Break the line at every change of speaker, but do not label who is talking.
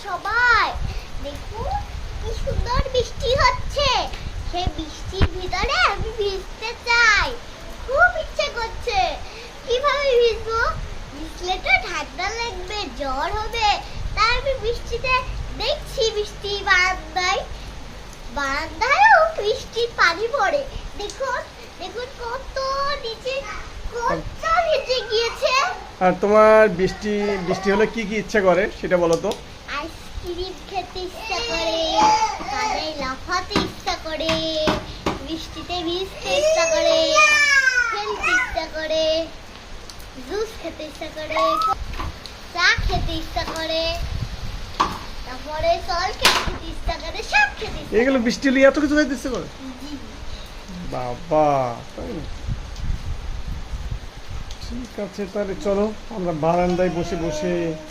সবাই দেখুন কি সুন্দর বৃষ্টি হচ্ছে। সেই বৃষ্টির ভিতরে আমি ভিজতে চাই, খুব ইচ্ছে করছে। কিভাবে ভিজবো? ভিজলে তো ঠান্ডা লাগবে, জ্বর হবে। তাই আমি বৃষ্টিতে দেখছি বৃষ্টি বারান্দায়ও বৃষ্টির পানি পড়ে। দেখুন দেখুন কত নিচে কত ভিজে গিয়েছে।
আর তোমার বৃষ্টি বৃষ্টি হলে কি কি ইচ্ছা করে সেটা বলো তো।
আইসক্রিম খেতে ইচ্ছা করে, কাদায় লাফাতে ইচ্ছা করে, বৃষ্টিতে ভিজতে ইচ্ছা করে, খেলতে ইচ্ছা করে, জুস খেতে ইচ্ছা করে, চা খেতে ইচ্ছা করে, তারপরে সল খেতে ইচ্ছা করে, সব খেতে ইচ্ছা
এগুলো
করে।
বৃষ্টি হলে এত কিছু খাইতে ইচ্ছে করে?
জি।
বাবা, তাই না? ঠিক আছে, তাহলে চলো আমরা বারান্দায় বসে বসে